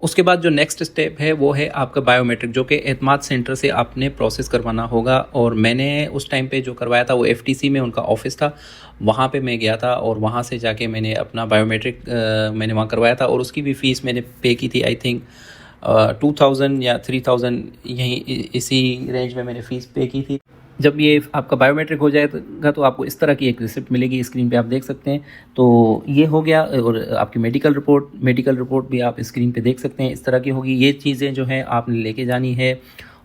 उसके बाद जो नेक्स्ट स्टेप है वो है आपका बायोमेट्रिक, जो कि एतमाद सेंटर से आपने प्रोसेस करवाना होगा। और मैंने उस टाइम पे जो करवाया था वो एफटीसी में उनका ऑफिस था, वहाँ पे मैं गया था और वहाँ से जाके मैंने अपना बायोमेट्रिक मैंने वहाँ करवाया था। और उसकी भी फ़ीस मैंने पे की थी, आई थिंक 2000 या 3000, यहीं इसी रेंज में मैंने फ़ीस पे की थी। जब ये आपका बायोमेट्रिक हो जाएगा तो आपको इस तरह की एक रिसिप्ट मिलेगी, स्क्रीन पे आप देख सकते हैं। तो ये हो गया। और आपकी मेडिकल रिपोर्ट भी आप स्क्रीन पे देख सकते हैं, इस तरह की होगी। ये चीज़ें जो हैं आपने लेके जानी है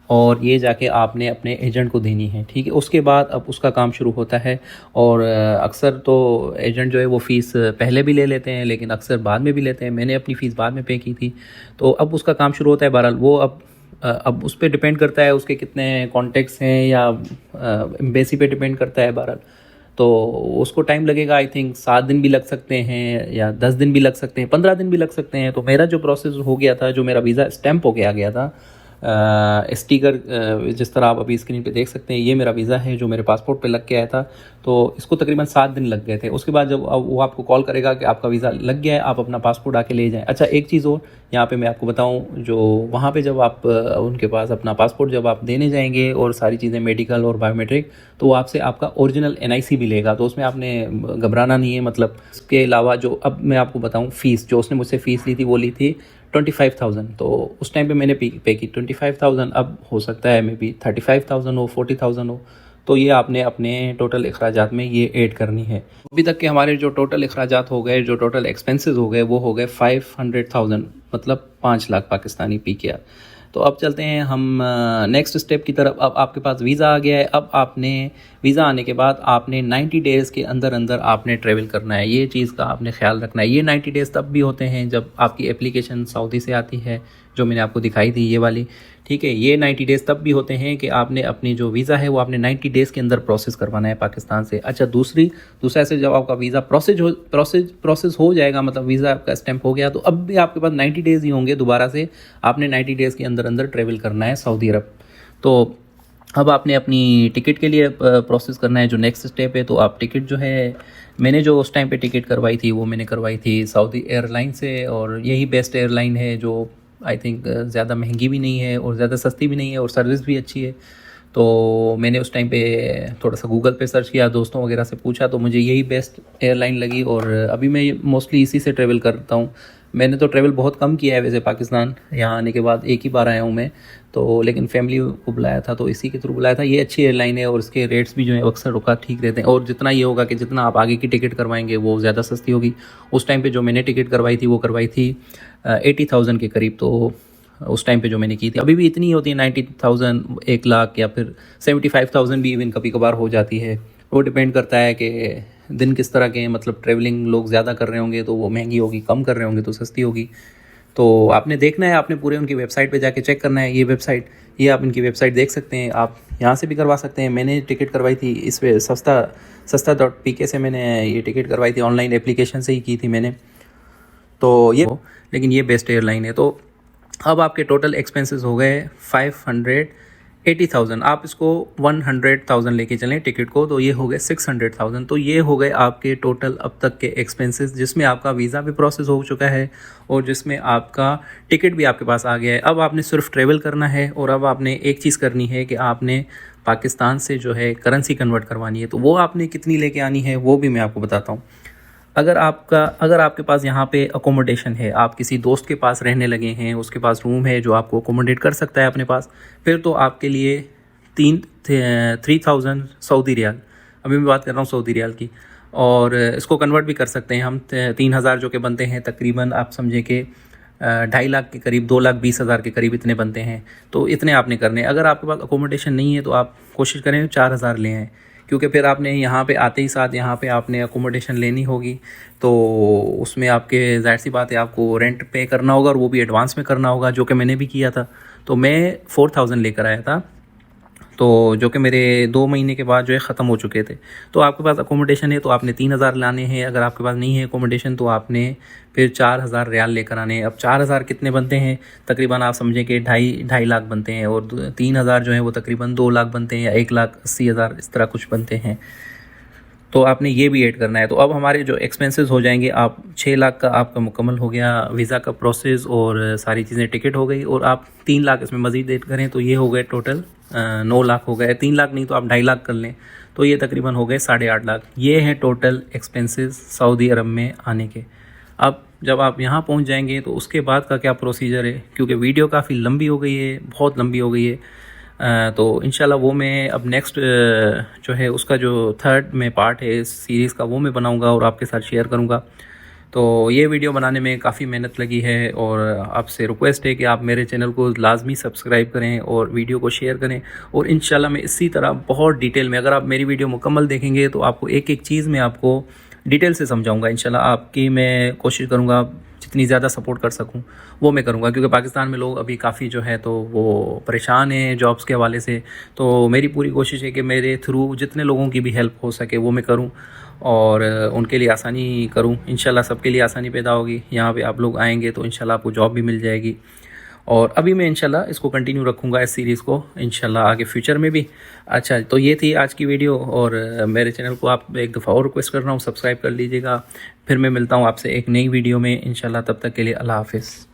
और ये जाके आपने अपने एजेंट को देनी है, ठीक है। उसके बाद अब उसका काम शुरू होता है। और अक्सर तो एजेंट जो है वो फ़ीस पहले भी ले लेते हैं, लेकिन अक्सर बाद में भी लेते हैं। मैंने अपनी फ़ीस बाद में पे की थी। तो अब उसका काम शुरू होता है। बहरहाल वो अब उस पर डिपेंड करता है उसके कितने कॉन्टेक्ट्स हैं, या एम्बेसी पे डिपेंड करता है। बहरहाल तो उसको टाइम लगेगा, आई थिंक 7 दिन भी लग सकते हैं, या 10 दिन भी लग सकते हैं, 15 दिन भी लग सकते हैं। तो मेरा जो प्रोसेस हो गया था, जो मेरा वीज़ा स्टैंप हो गया था, स्टिकर जिस तरह आप अभी स्क्रीन पे देख सकते हैं, ये मेरा वीज़ा है जो मेरे पासपोर्ट पे लग के आया था। तो इसको तकरीबन 7 दिन लग गए थे। उसके बाद जब वो आपको कॉल करेगा कि आपका वीज़ा लग गया है, आप अपना पासपोर्ट आके ले जाएं। अच्छा, एक चीज़ और यहाँ पे मैं आपको बताऊँ, जो वहाँ पे जब आप उनके पास अपना पासपोर्ट जब आप देने जाएंगे और सारी चीज़ें मेडिकल और बायोमेट्रिक, तो वो आपसे आपका ओरिजिनल NIC भी लेगा। तो उसमें आपने घबराना नहीं है। मतलब इसके अलावा जो अब मैं आपको बताऊँ, फ़ीस जो उसने मुझसे फ़ीस ली थी वो ली थी 25,000। तो उस टाइम पे मैंने पे की 25,000। अब हो सकता है मे बी 35,000 हो, 40,000 हो। तो ये आपने अपने टोटल अखराजात में ये ऐड करनी है। अभी तक के हमारे जो टोटल अखराजात हो गए, जो टोटल एक्सपेंसेस हो गए, वो हो गए 500,000, मतलब 5 लाख पाकिस्तानी PKR। तो अब चलते हैं हम नेक्स्ट स्टेप की तरफ। अब आपके पास वीज़ा आ गया है। अब आपने वीज़ा आने के बाद आपने 90 डेज़ के अंदर अंदर आपने ट्रैवल करना है। ये चीज़ का आपने ख्याल रखना है। ये 90 डेज़ तब भी होते हैं जब आपकी एप्लीकेशन सऊदी से आती है, जो मैंने आपको दिखाई थी ये वाली, ठीक है। ये 90 डेज़ तब भी होते हैं कि आपने अपनी जो वीज़ा है वो आपने 90 डेज़ के अंदर प्रोसेस करवाना है पाकिस्तान से। अच्छा, दूसरा ऐसे जब आपका वीज़ा प्रोसेस हो जाएगा, मतलब वीज़ा आपका स्टैंप हो गया, तो अब भी आपके पास 90 डेज़ ही होंगे। दोबारा से आपने 90 डेज़ के अंदर अंदर ट्रैवल करना है सऊदी अरब। तो अब आपने अपनी टिकट के लिए प्रोसेस करना है, जो नेक्स्ट स्टेप है। तो आप टिकट जो है, मैंने जो उस टाइम पे टिकट करवाई थी वो मैंने करवाई थी सऊदी एयरलाइन से। और यही बेस्ट एयरलाइन है, जो आई थिंक ज़्यादा महंगी भी नहीं है और ज़्यादा सस्ती भी नहीं है, और सर्विस भी अच्छी है। तो मैंने उस टाइम पे थोड़ा सा गूगल पे सर्च किया, दोस्तों वगैरह से पूछा, तो मुझे यही बेस्ट एयरलाइन लगी। और अभी मैं मोस्टली इसी से ट्रैवल करता हूँ। मैंने तो ट्रैवल बहुत कम किया है वैसे पाकिस्तान, यहाँ आने के बाद एक ही बार आया हूँ मैं। तो लेकिन फैमिली को बुलाया था, तो इसी के थ्रू बुलाया था। ये अच्छी एयरलाइन है और इसके रेट्स भी जो है अक्सर औक़ात ठीक रहते हैं। और जितना ये होगा कि जितना आप आगे की टिकट करवाएंगे वो ज़्यादा सस्ती होगी। उस टाइम पे जो मैंने टिकट करवाई थी वो करवाई थी 80,000 के करीब। तो उस टाइम पे जो मैंने की थी, अभी भी इतनी ही होती है 90,000, 1 लाख, या फिर 75,000 भी इवन कभी कभार हो जाती है। वो डिपेंड करता है कि दिन किस तरह के हैं। मतलब ट्रैवलिंग लोग ज़्यादा कर रहे होंगे तो वो महंगी होगी, कम कर रहे होंगे तो सस्ती होगी। तो आपने देखना है, आपने पूरे उनकी वेबसाइट पे जाके चेक करना है। ये आप इनकी वेबसाइट देख सकते हैं, आप यहाँ से भी करवा सकते हैं। मैंने टिकट करवाई थी इस पे सस्ता.pk से मैंने ये टिकट करवाई थी, ऑनलाइन एप्लीकेशन से ही की थी मैंने। तो ये, लेकिन ये बेस्ट एयरलाइन है। तो अब आपके टोटल एक्सपेंसेस हो गए 580,000। आप इसको 100,000 लेके चलें टिकट को, तो ये हो गए 600,000। तो ये हो गए आपके टोटल अब तक के एक्सपेंसेस, जिसमें आपका वीज़ा भी प्रोसेस हो चुका है और जिसमें आपका टिकट भी आपके पास आ गया है। अब आपने सिर्फ ट्रैवल करना है, और अब आपने एक चीज़ करनी है कि आपने पाकिस्तान से जो है करेंसी कन्वर्ट करवानी है। तो वो आपने कितनी लेके आनी है वो भी मैं आपको बताता हूँ। अगर आपके पास यहाँ पे अकोमोडेशन है, आप किसी दोस्त के पास रहने लगे हैं, उसके पास रूम है जो आपको अकोमोडेट कर सकता है अपने पास, फिर तो आपके लिए 3,000 सऊदी रियाल, अभी मैं बात कर रहा हूँ सऊदी रियाल की, और इसको कन्वर्ट भी कर सकते हैं हम। 3,000 जो के बनते हैं तकरीबन, आप समझे कि 2.5 लाख के करीब, 2,20,000 के करीब इतने बनते हैं। तो इतने आपने करने। अगर आपके पास अकोमोडेशन नहीं है तो आप कोशिश करें 4,000 ले आएँ, क्योंकि फिर आपने यहाँ पे आते ही साथ यहाँ पे आपने अकोमोडेशन लेनी होगी। तो उसमें आपके ज़ाहिर सी बात है आपको रेंट पे करना होगा, और वो भी एडवांस में करना होगा, जो कि मैंने भी किया था। तो मैं 4,000 लेकर आया था, तो जो कि मेरे 2 महीने के बाद जो है ख़त्म हो चुके थे। तो आपके पास अकोमोडेशन है तो आपने 3,000 लाने हैं। अगर आपके पास नहीं है अकोमोडेशन तो आपने फिर 4,000 रियाल लेकर आने हैं। अब 4,000 कितने बनते हैं, तकरीबन आप समझें कि 2.5 लाख बनते हैं, और 3,000 जो है वो तकरीबन 2 लाख बनते हैं, या 1,80,000 इस तरह कुछ बनते हैं। तो आपने ये भी ऐड करना है। तो अब हमारे जो एक्सपेंसेस हो जाएंगे, आप 6 लाख का आपका मुकम्मल हो गया वीज़ा का प्रोसेस और सारी चीज़ें, टिकट हो गई, और आप 3 लाख इसमें मज़ीद ऐड करें तो ये हो गए टोटल 9 लाख हो गए। 3 लाख नहीं तो आप 2.5 लाख कर लें तो ये तकरीबन हो गए 8.5 लाख। ये हैं टोटल एक्सपेंसेस सऊदी अरब में आने के। अब जब आप यहाँ पहुँच जाएंगे तो उसके बाद का क्या प्रोसीजर है, क्योंकि वीडियो काफ़ी लंबी हो गई है, बहुत लंबी हो गई है, तो इंशाल्लाह वो मैं अब नेक्स्ट जो है उसका जो 3rd में पार्ट है इस सीरीज़ का वो मैं बनाऊंगा और आपके साथ शेयर करूंगा। तो ये वीडियो बनाने में काफ़ी मेहनत लगी है और आपसे रिक्वेस्ट है कि आप मेरे चैनल को लाजमी सब्सक्राइब करें और वीडियो को शेयर करें। और इंशाल्लाह मैं इसी तरह बहुत डिटेल में, अगर आप मेरी वीडियो मुकम्मल देखेंगे तो आपको एक एक चीज़ में आपको डिटेल से समझाऊंगा। इंशाल्लाह आपकी मैं कोशिश करूंगा जितनी ज़्यादा सपोर्ट कर सकूं वो मैं करूंगा, क्योंकि पाकिस्तान में लोग अभी काफ़ी जो है तो वो परेशान हैं जॉब्स के हवाले से। तो मेरी पूरी कोशिश है कि मेरे थ्रू जितने लोगों की भी हेल्प हो सके वो मैं करूं और उनके लिए आसानी करूं। इंशाल्लाह सबके लिए आसानी पैदा होगी। यहाँ पे आप लोग आएंगे तो इंशाल्लाह आपको जॉब भी मिल जाएगी। और अभी मैं इंशाल्लाह इसको कंटिन्यू रखूँगा इस सीरीज़ को इंशाल्लाह आगे फ्यूचर में भी। अच्छा, तो ये थी आज की वीडियो और मेरे चैनल को आप एक दफ़ा और रिक्वेस्ट कर रहा हूँ सब्सक्राइब कर लीजिएगा। फिर मैं मिलता हूँ आपसे एक नई वीडियो में इंशाल्लाह। तब तक के लिए अल्लाह हाफ़िज़।